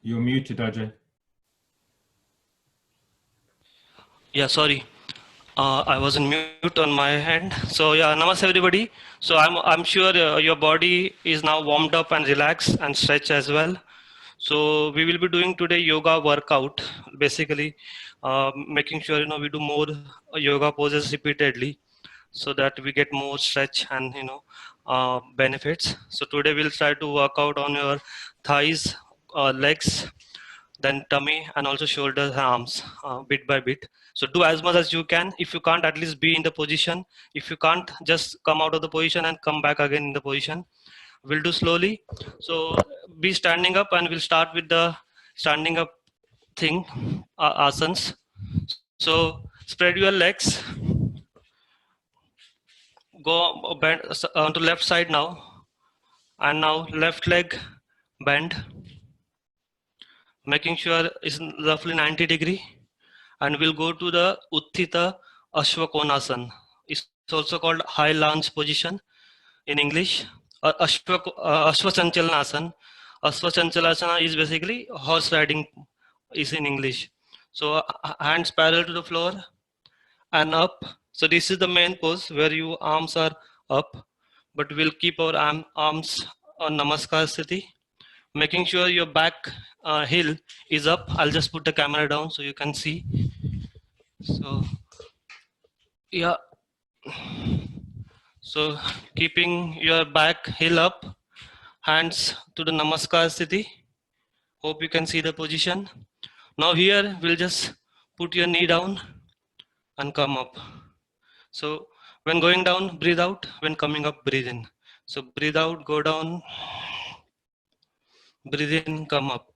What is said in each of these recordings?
You're muted, Ajay. Yeah, sorry. I was in mute on my end. So yeah, namaste everybody. So I'm sure your body is now warmed up and relaxed and stretched as well. So we will be doing today yoga workout, basically making sure we do more yoga poses repeatedly, so that we get more stretch and benefits. So today we'll try to work out on your thighs, legs, then tummy, and also shoulders and arms, bit by bit. So do as much as you can. If you can't, at least be in the position. If you can't, just come out of the position and come back again in the position. We'll do slowly. So be standing up, and we'll start with the standing up thing, asanas. So spread your legs, go bend onto left side now, and now left leg bend, making sure it's roughly 90 degree. And we'll go to the Utthita Ashwakonasana. It's also called high lunge position in English. Ashwachanchalanasana. Ashwachanchalasana is basically horse riding is in English. So hands parallel to the floor and up. So this is the main pose where your arms are up, but we'll keep our arms on Namaskar Sthiti, making sure your back heel is up. I'll just put the camera down so you can see. So yeah, so keeping your back heel up, hands to the Namaskar Sthiti. Hope you can see the position. Now here we'll just put your knee down and come up. So when going down, breathe out. When coming up, breathe in. So breathe out, go down, breathe in, come up.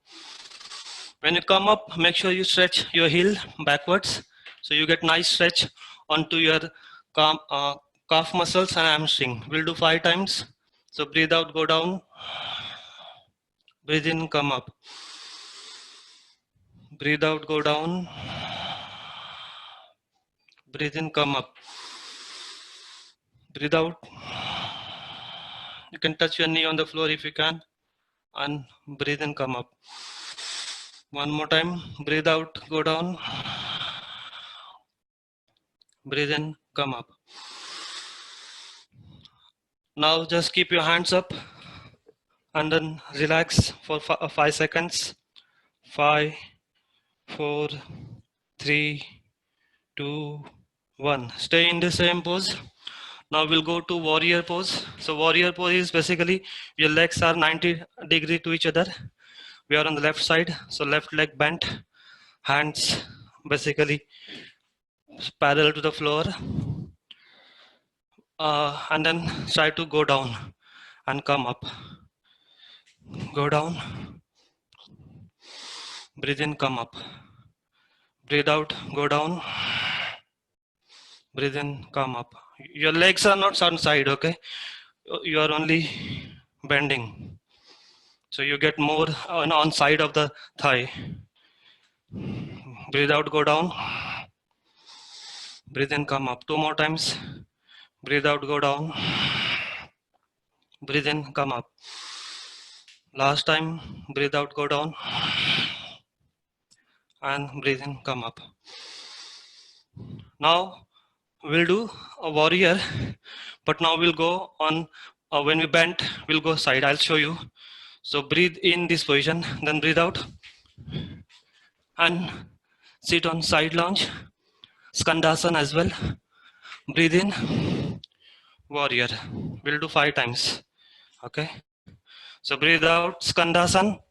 When you come up, make sure you stretch your heel backwards, so you get nice stretch onto your calf muscles and hamstring. We'll do 5 times. So breathe out, go down, breathe in, come up. Breathe out, go down, breathe in, come up. Breathe out. You can touch your knee on the floor if you can, and breathe in, come up. One more time. Breathe out, go down, breathe in, come up. Now just keep your hands up and then relax for 5 seconds. 5, 4, 3, 2, 1. Stay in the same pose. Now we'll go to warrior pose. So warrior pose is basically your legs are 90 degree to each other. We are on the left side, so left leg bent, hands basically parallel to the floor, and then try to go down and come up. Go down, breathe in, come up. Breathe out, go down, breathe in, come up. Your legs are not on side, okay? You are only bending. So you get more on side of the thigh. Breathe out, go down. Breathe in, come up. 2 more times. Breathe out, go down. Breathe in, come up. Last time. Breathe out, go down. And breathe in, come up. Now we'll do a warrior, but now we'll go on when we bend, we'll go side. I'll show you. So breathe in this position, then breathe out and sit on side lunge, Skandasana as well. Breathe in, warrior. We'll do 5 times. Okay. So breathe out, Skandasana.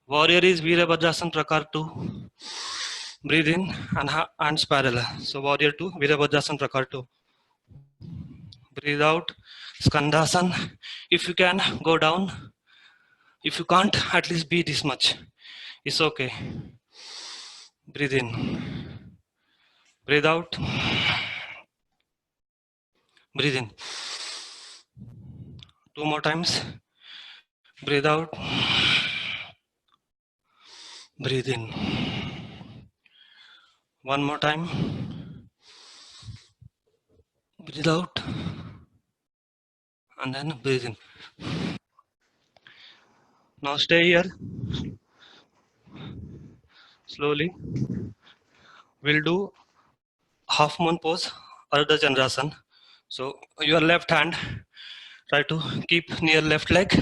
Warrior is Virabhadrasana Prakar 2. Breathe in and hands parallel. So warrior 2, Virabhadrasana Prakar 2. Breathe out, Skandasana. If you can, go down. If you can't, at least be this much. It's okay. Breathe in. Breathe out. Breathe in. 2 more times. Breathe out. Breathe in. 1 more time. Breathe out. And then breathe in. Now stay here slowly. We'll do half moon pose, Ardha Chandrasan. So your left hand, try to keep near left leg.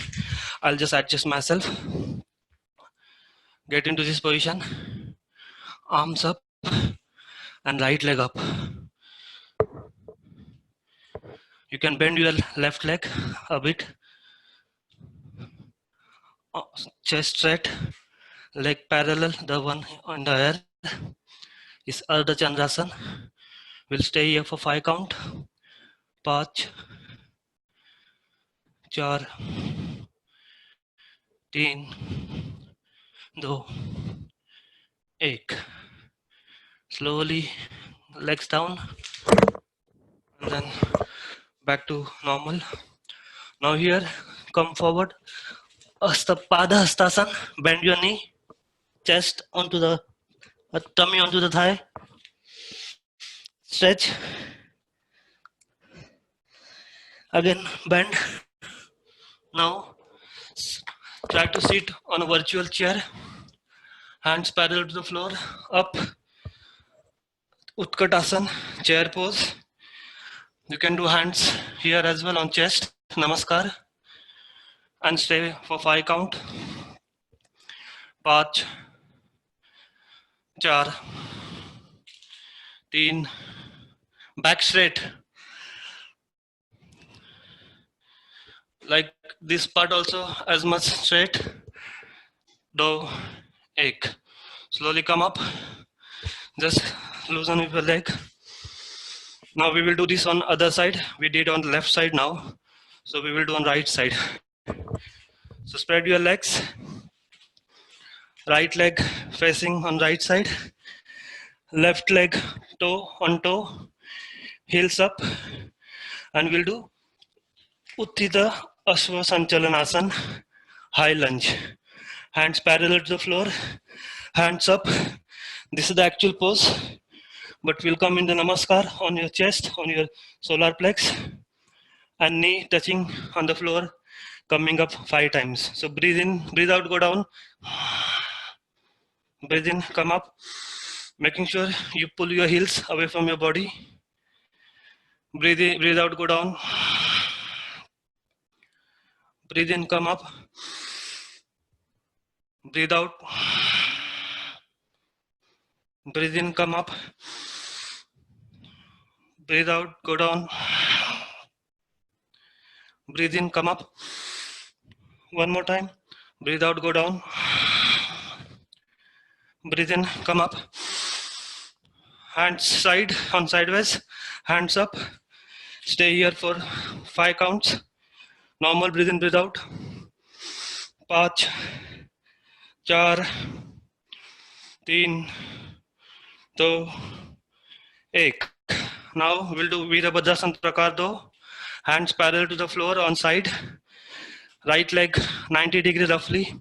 I'll just adjust myself. Get into this position. Arms up and right leg up. You can bend your left leg a bit. Uh, Chest straight, leg parallel, the one on the air is Ardha Chandrasan. We'll stay here for 5 count. 5, 4, 3, 2, 1. Slowly legs down and then back to normal. Now here, come forward. Pada Hastasan. Bend your knee, chest onto the tummy onto the thigh. Stretch. Again, bend. Now try to sit on a virtual chair. Hands parallel to the floor. Up. Utkatasana, chair pose. You can do hands here as well on chest. Namaskar. And stay for 5 count. 5, 4, 3. Back straight. Like this part also as much straight. 2, 1. Slowly come up. Just loosen with your leg. Now we will do this on other side. We did on the left side now. So we will do on right side. So spread your legs. Right leg facing on right side. Left leg toe on toe. Heels up. And we'll do Uttita Ashwa Sanchalanasana. High lunge. Hands parallel to the floor. Hands up. This is the actual pose. But we'll come in the namaskar on your chest, on your solar plex, and knee touching on the floor, coming up 5 times. So breathe in, breathe out, go down. Breathe in, come up. Making sure you pull your heels away from your body. Breathe in, breathe out, go down. Breathe in, come up. Breathe out. Breathe in, come up. Breathe out, go down. Breathe in, come up. One more time. Breathe out, go down. Breathe in, come up. Hands side on sideways. Hands up. Stay here for 5 counts. Normal breathe in, breathe out. 5, 4, 3, 2, 1. Now we'll do Virabhadrasana Prakar 2. Hands parallel to the floor on side. Right leg 90 degrees roughly.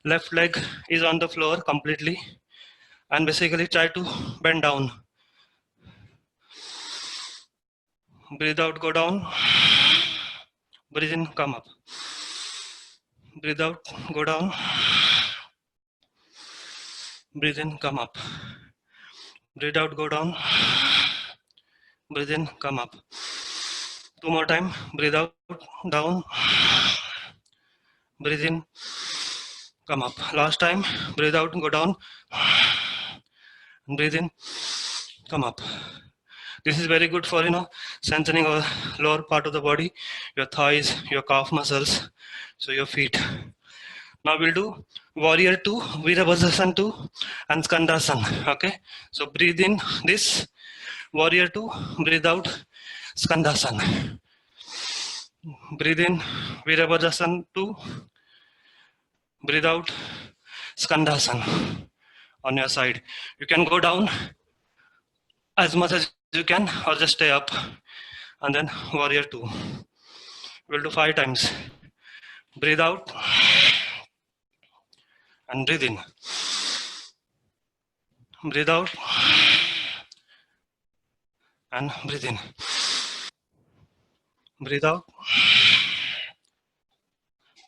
Left leg is on the floor completely. And basically try to bend down. Breathe out, go down. Breathe in, come up. Breathe out, go down. Breathe in, come up. Breathe out, go down. Breathe in, come up. 2 more time. Breathe out, down. Breathe in, come up. Last time. Breathe out, go down. Breathe in, come up. This is very good for, strengthening our lower part of the body, your thighs, your calf muscles, so your feet. Now we'll do Warrior 2, Virabhadrasana 2, and Skandasana. Okay? So breathe in this, Warrior 2, breathe out, Skandasana. Breathe in, Virabhadrasana 2, breathe out, Skandasana on your side. You can go down as much as you can or just stay up. And then Warrior 2. We'll do 5 times. Breathe out and breathe in. Breathe out and breathe in. Breathe out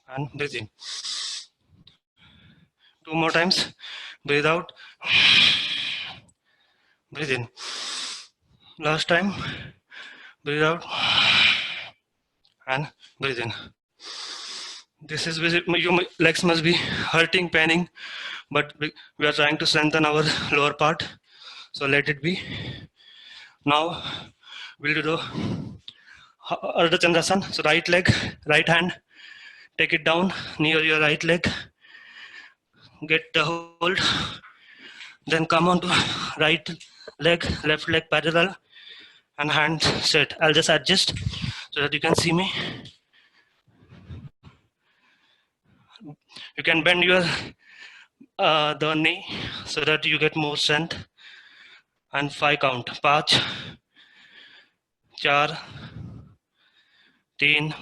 and breathe in. 2 more times. Breathe out. Breathe in. Last time. Breathe out. And breathe in. This is your legs must be hurting, paining, but we are trying to strengthen our lower part. So let it be. Now we'll do the Ardha Chandrasana. So right leg, right hand, take it down near your right leg. Get the hold. Then come on to right leg, left leg parallel, and hands straight. I'll just adjust so that you can see me. You can bend your the knee so that you get more strength. And 5 count. 5, 4, 3,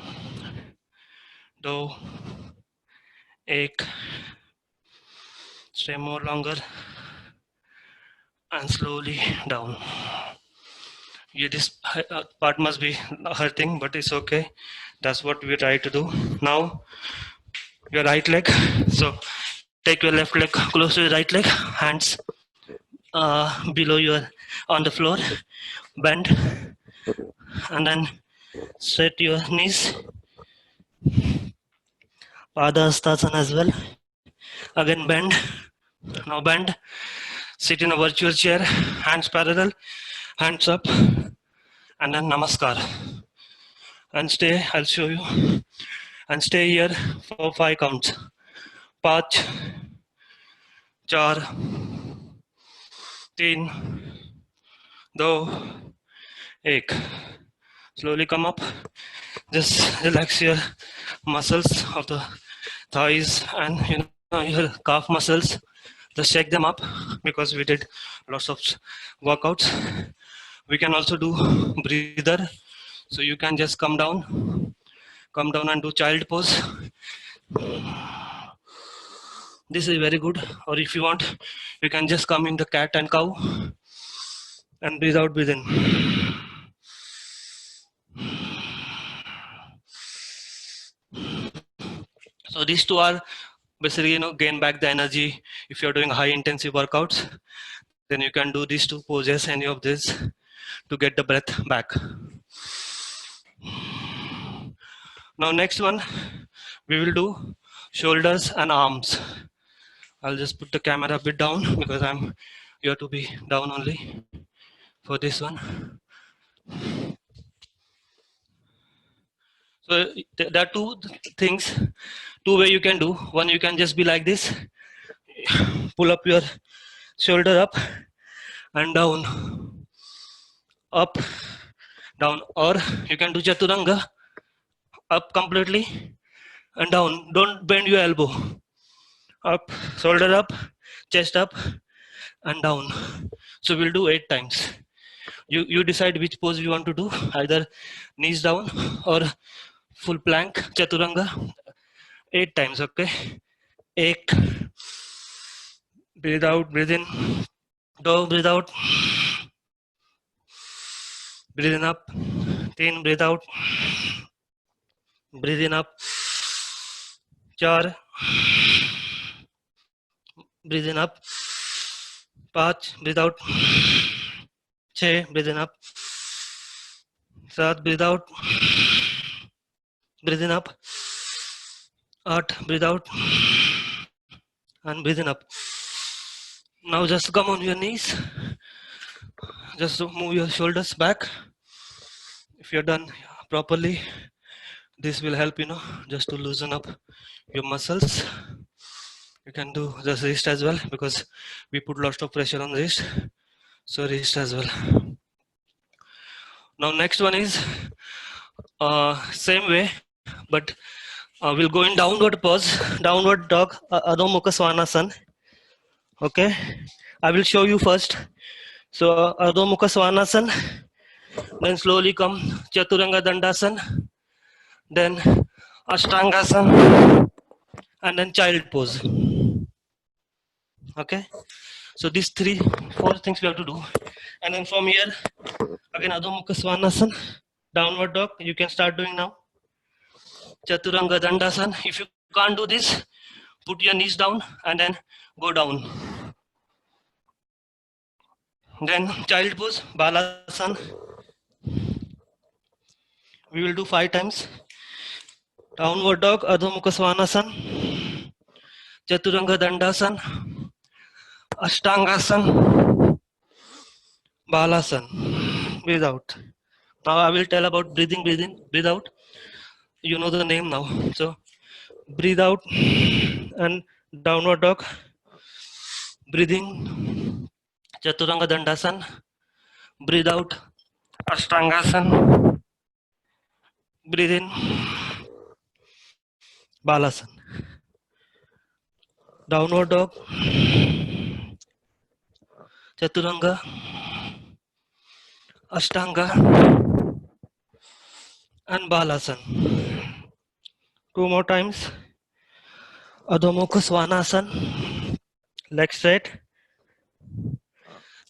2, 1. Stay more longer and slowly down. Yeah, this part must be hurting, but it's okay. That's what we try to do. Now, your right leg. So take your left leg close to your right leg, hands below your on the floor, bend, and then straight your knees. Padahastasana as well. Again bend. Now bend. Sit in a virtual chair, hands parallel, hands up, and then namaskar. And stay, I'll show you. And stay here for 5 counts. 5, 4, 3, 2, 1. Slowly come up. Just relax your muscles of the thighs and your calf muscles. Just shake them up because we did lots of workouts. We can also do breather. So you can just come down and do child pose. This is very good. Or if you want, you can just come in the cat and cow and breathe out, breathe in. So these two are basically, gain back the energy. If you're doing high intensive workouts, then you can do these two poses, any of this, to get the breath back. Now next one, we will do shoulders and arms. I'll just put the camera a bit down because I'm here to be down only for this one. So there are two things, two ways you can do. One, you can just be like this, pull up your shoulder up and down, up, down, or you can do chaturanga, up completely and down. Don't bend your elbow. Up, shoulder up, chest up, and down. So we'll do 8 times. You decide which pose you want to do, either knees down or full plank, chaturanga. 8 times, okay? 1. Breathe out, breathe in. 2, breathe out. Breathe in up. 3, breathe out. Breathe in up. 4. Breathe in up. 5, breathe out. 6, breathe in up. 7, breathe out. Breathe in up. 8, breathe out. And breathe in up. Now just come on your knees. Just move your shoulders back. If you're done properly, this will help, just to loosen up your muscles. You can do the wrist as well because we put lots of pressure on the wrist. So wrist as well. Now next one is same way, but we'll go in downward pose, downward dog, Adho Mukha Svanasana. Okay, I will show you first. So Adho Mukha Svanasana, then slowly come Chaturanga Dandasana, then Ashtangasana, and then child pose. Okay, so these 3, 4 things we have to do. And then from here, again Adho Mukha Svanasana, downward dog, you can start doing now. Chaturanga Dandasana. If you can't do this, put your knees down and then go down. Then child pose, Balasana. We will do 5 times. Downward dog, Adho Mukha Svanasana, Chaturanga Dandasana, Ashtangasana, Balasana. Breathe out. Now I will tell about breathing, breathe in, breathe out. You know the name now. So breathe out and downward dog. Breathing, Chaturanga Dandasana. Breathe out, Ashtangasana. Breathe in, Balasana. Downward dog, Chaturanga, Ashtanga, and Balasana. 2 more times. Adho Mukha Svanasana, leg straight,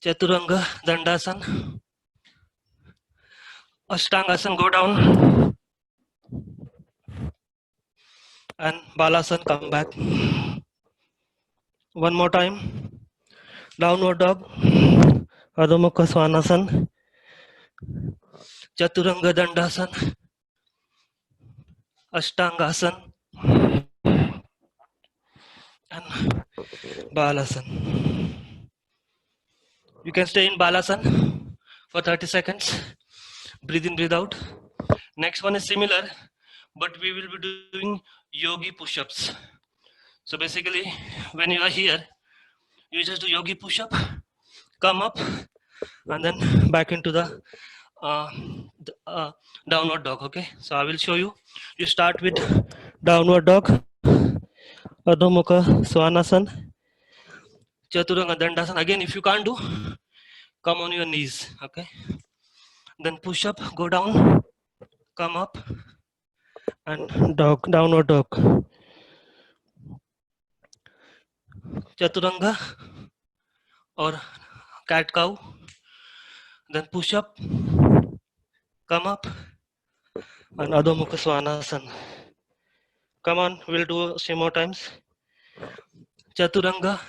Chaturanga Dandasana, Ashtangasana, go down, and Balasana, come back. 1 more time. Downward dog, Adho Mukha Svanasana, Chaturanga Dandasana, Ashtangasana, and Balasana. You can stay in Balasana for 30 seconds. Breathe in, breathe out. Next one is similar, but we will be doing yogi push-ups. So basically, when you are here, you just do yogi push-up, come up, and then back into the downward dog. Okay, so I will show you. You start with downward dog, Adho Mukha Svanasana, Chaturanga Dandasana. Again, if you can't do, come on your knees. Okay, then push up, go down, come up, and dog, downward dog. Chaturanga or cat cow. Then push up, come up, and Adho Mukha Svanasana. Come on, we'll do a few more times. Chaturanga,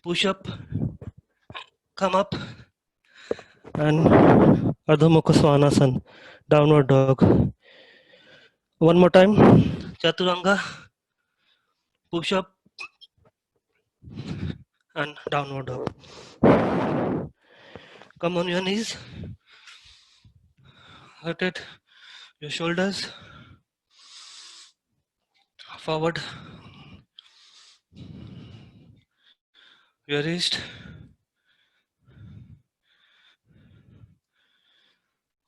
push up, come up, and Adho Mukha Svanasana, downward dog. 1 more time. Chaturanga, push up, and downward dog. Come on your knees. Rotate your shoulders forward, your wrist.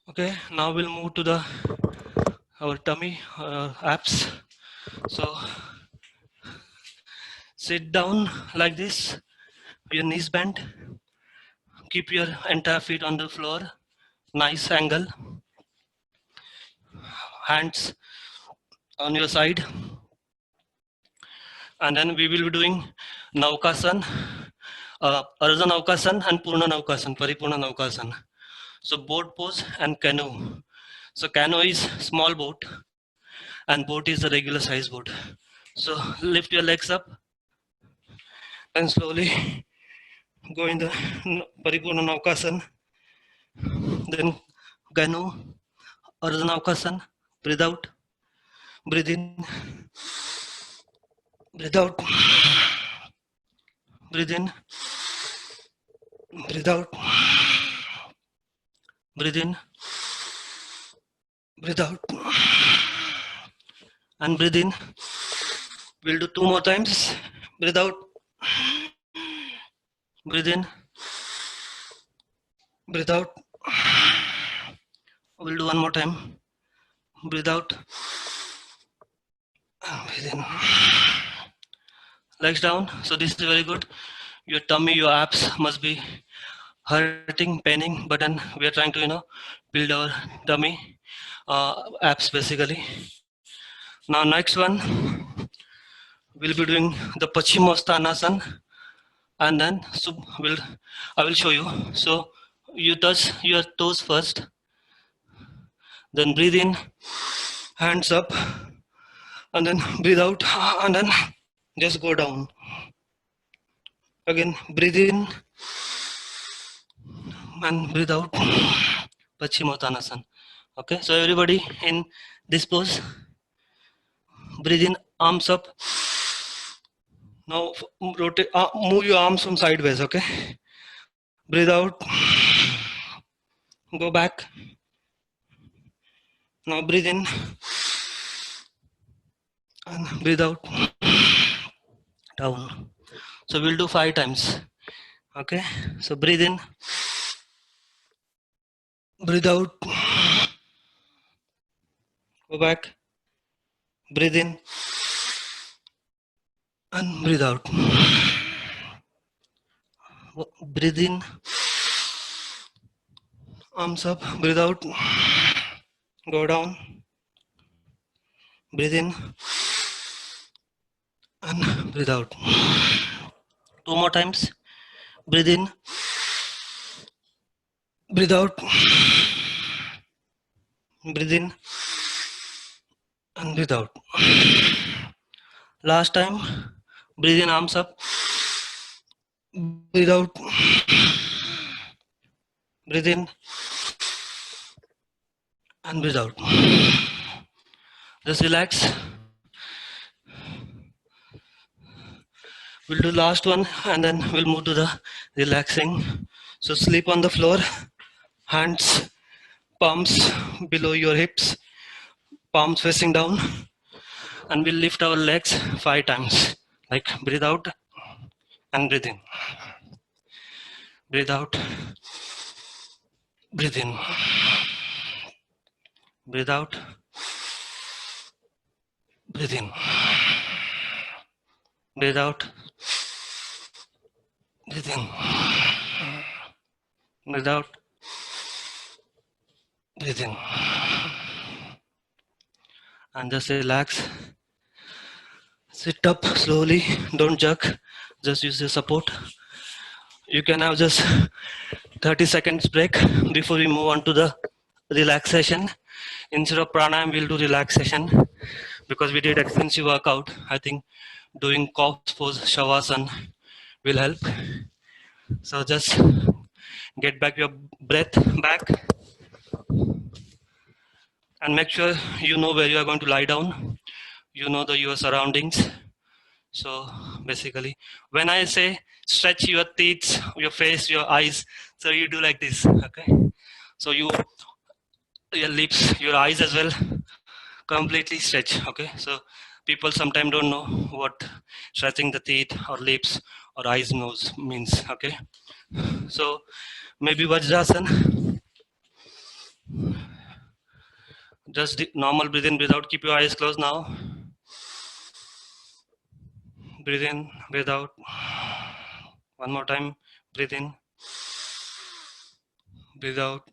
Okay, now we'll move to our tummy abs. So sit down like this, your knees bent. Keep your entire feet on the floor, nice angle. Hands on your side. And then we will be doing Naukasan, Ardha Naukasan and Purna Naukasan, Paripurna Naukasan. So boat pose and canoe. So canoe is small boat and boat is a regular size boat. So lift your legs up and slowly go in the Paripurna Naukasan. Then canoe, Ardha Naukasan, breathe out, breathe in, breathe out, breathe in, breathe out, breathe in, breathe out, and breathe in. We'll do 2 more times. Breathe out, breathe in, breathe out. We'll do 1 more time. Breathe out, breathe in. Legs down. So this is very good. Your tummy, your abs must be hurting, paining, but then we are trying to, build our tummy, abs basically. Now next one, we'll be doing the Paschimottanasana, and then I will show you. So you touch your toes first, then breathe in, hands up, and then breathe out, and then just go down. Again, breathe in and breathe out. Paschimottanasana. Okay, so everybody in this pose, breathe in, arms up. Now rotate, move your arms from sideways. Okay, breathe out, go back. Now breathe in and breathe out, down. So we'll do 5 times. Okay, so breathe in, breathe out, go back, breathe in and breathe out. Breathe in, arms up, breathe out, go down, breathe in and breathe out. 2 more times. Breathe in, breathe out, breathe in and breathe out. Last time, breathe in, arms up, breathe out, breathe in and breathe out. Just relax. We'll do last one and then we'll move to the relaxing. So sleep on the floor, hands, palms below your hips, palms facing down, and we'll lift our legs 5 times. Like breathe out and breathe in. Breathe out, breathe in. Breathe out, breathe in. Breathe out, breathe in. Breathe out, breathe in. And just relax. Sit up slowly, don't jerk, just use your support. You can have just 30 seconds break before we move on to the relaxation. Instead of pranayam, we'll do relaxation because we did extensive workout. I think doing corpse pose, shavasana will help. So just get back your breath back and make sure you know where you are going to lie down. You know your surroundings. So basically, when I say stretch your teeth, your face, your eyes, so you do like this, okay? So your lips, your eyes as well, completely stretch, okay? So people sometimes don't know what stretching the teeth or lips or eyes, nose means, okay? So maybe Vajrasana, just normal breathe in, breathe out, keep your eyes closed now. Breathe in, breathe out. One more time, breathe in, breathe out.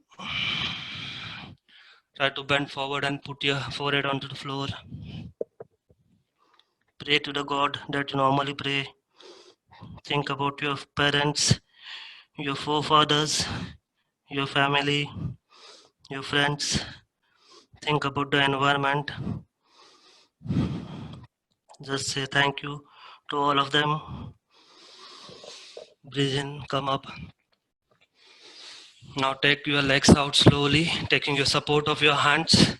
Try to bend forward and put your forehead onto the floor. Pray to the God that you normally pray. Think about your parents, your forefathers, your family, your friends. Think about the environment. Just say thank you to all of them. Breathe in, come up. Now take your legs out slowly, taking your support of your hands.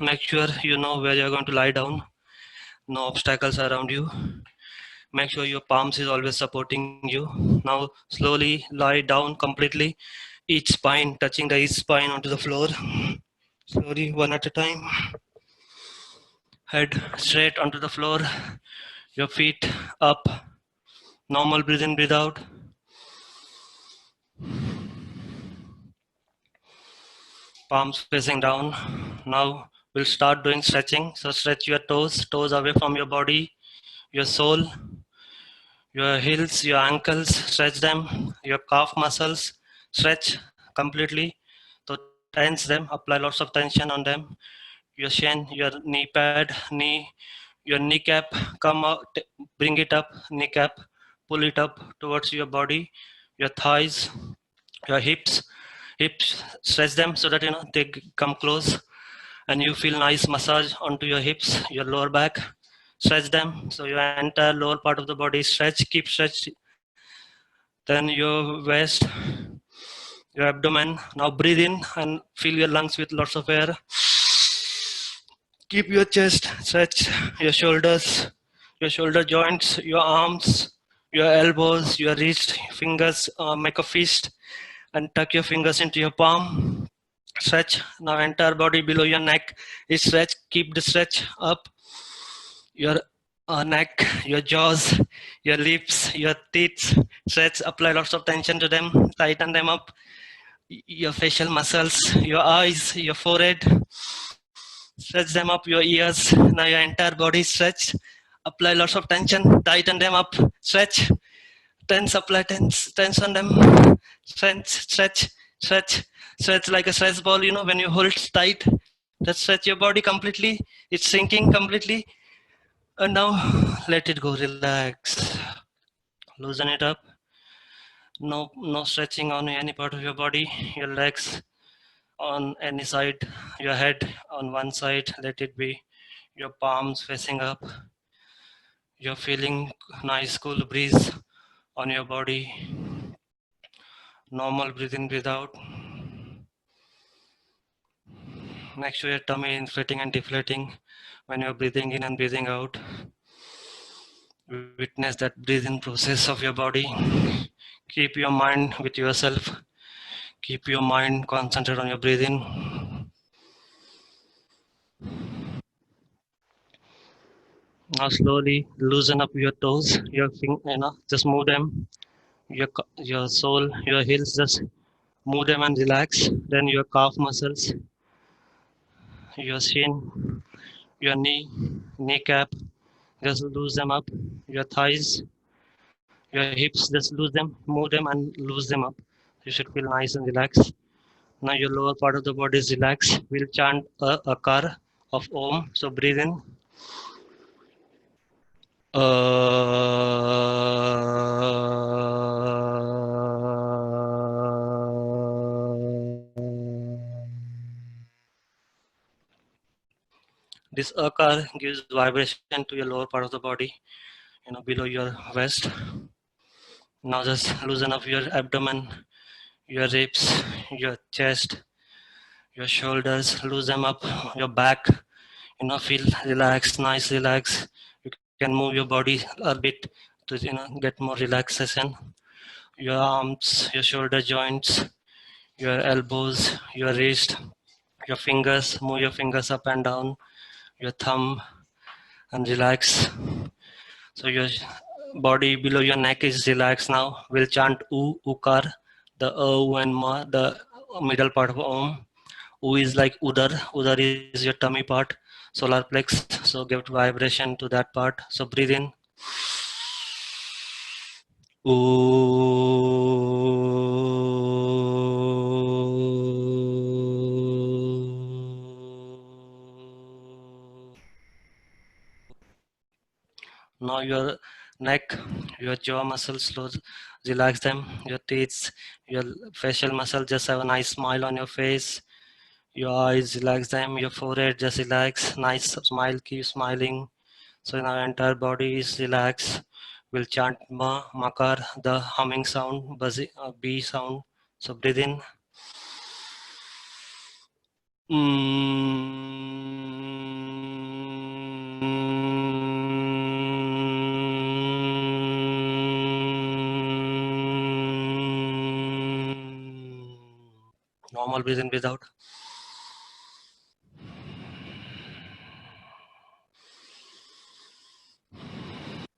Make sure you know where you're going to lie down. No obstacles around you. Make sure your palms is always supporting you. Now slowly lie down completely. Each spine touching the each spine onto the floor. Slowly, one at a time. Head straight onto the floor. Your feet up. Normal breathe in, breathe out. Palms facing down. Now we'll start doing stretching. So stretch your toes away from your body, your sole, your heels, your ankles, stretch them, your calf muscles, stretch completely. So tense them, apply lots of tension on them. Your shin, your knee pad, your kneecap, come out, bring it up, kneecap, pull it up towards your body, your thighs, your hips, stretch them so that they come close. and you feel nice massage onto your hips, your lower back. Stretch them, so your entire lower part of the body stretch, keep stretched. Then your waist, your abdomen. Now breathe in and fill your lungs with lots of air. Keep your chest stretch, your shoulders, your shoulder joints, your arms, your elbows, your wrist, fingers, make a fist and tuck your fingers into your palm. Stretch. Now entire body below your neck is stretch. Keep the stretch up. Your neck, your jaws, your lips, your teeth. Stretch. Apply lots of tension to them. Tighten them up. Your facial muscles, your eyes, your forehead. Stretch them up. Your ears. Now your entire body is stretched. Apply lots of tension. Tighten them up. Stretch. Tense. Apply tense on them. Stretch. Stretch like a stretch ball. You know when you hold tight, that stretch your body completely. It's sinking completely. And now let it go. Relax. Loosen it up. No stretching on any part of your body. Your legs on any side. Your head on one side. Let it be. Your palms facing up. You're feeling nice cool breeze on your body. Normal breathe in, breathe out. Make sure your tummy is inflating and deflating when you're breathing in and breathing out. Witness that breathing process of your body. Keep your mind with yourself. Keep your mind concentrated on your breathing. Now slowly loosen up your toes. Just move them. Your sole, your heels, just move them and relax. Then your calf muscles, your shin, your kneecap, just lose them up. Your thighs, your hips, just lose them, move them and lose them up. You should feel nice and relaxed. Now your lower part of the body is relaxed. We'll chant a akar of Om. So breathe in. This akar gives vibration to your lower part of the body, below your waist. Now just loosen up your abdomen, your ribs, your chest, your shoulders, lose them up, your back, feel relaxed, nice relax. You can move your body a bit to, get more relaxation. Your arms, your shoulder joints, your elbows, your wrist, your fingers, move your fingers up and down, your thumb, and relax. So your body below your neck is relaxed now. We'll chant U, Ukar, the U and Ma, the middle part of Om. U is like Udar. Udar is your tummy part, solar plex. So give vibration to that part. So breathe in. Now your neck, your jaw muscles, relax them. Your teeth, your facial muscle, just have a nice smile on your face. Your eyes, relax them. Your forehead, just relax. Nice smile, keep smiling. So now entire body is relaxed. We'll chant Ma, Makar, the humming sound, B sound. So breathe in. Normal breathe in, breathe out.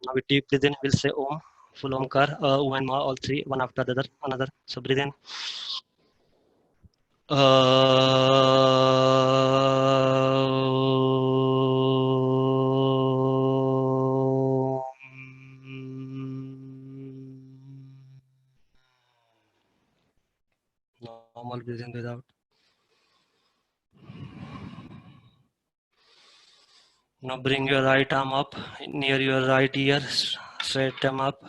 Now we deep breathe in, we'll say Om, full Omkar, O and Ma, all three, one after the other, another. So breathe in. Normal breathe in, breathe out. Now bring your right arm up near your right ear, straight them up,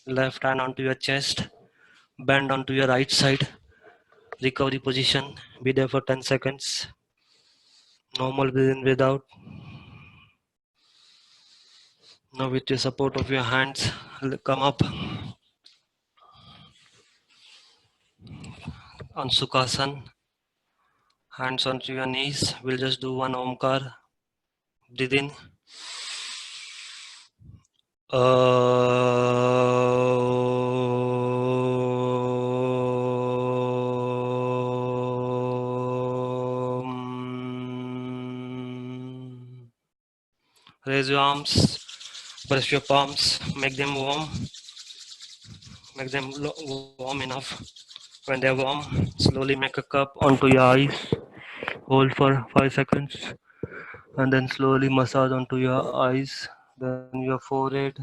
left hand onto your chest, bend onto your right side, recovery position, be there for 10 seconds. Normal breathe in, breathe out. Now with the support of your hands, come up on Sukhasan. Hands onto your knees. We'll just do one Omkar. Breathe in. Raise your arms, press your palms, make them warm, make them warm enough. When they're warm, slowly make a cup onto your eyes, hold for 5 seconds, and then slowly massage onto your eyes, then your forehead,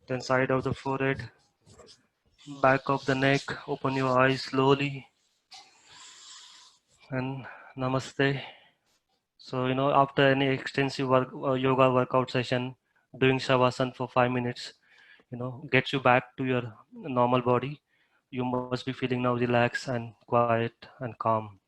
then side of the forehead, back of the neck, open your eyes slowly, and namaste. So, after any extensive yoga workout session, doing shavasana for 5 minutes, gets you back to your normal body. You must be feeling now relaxed and quiet and calm.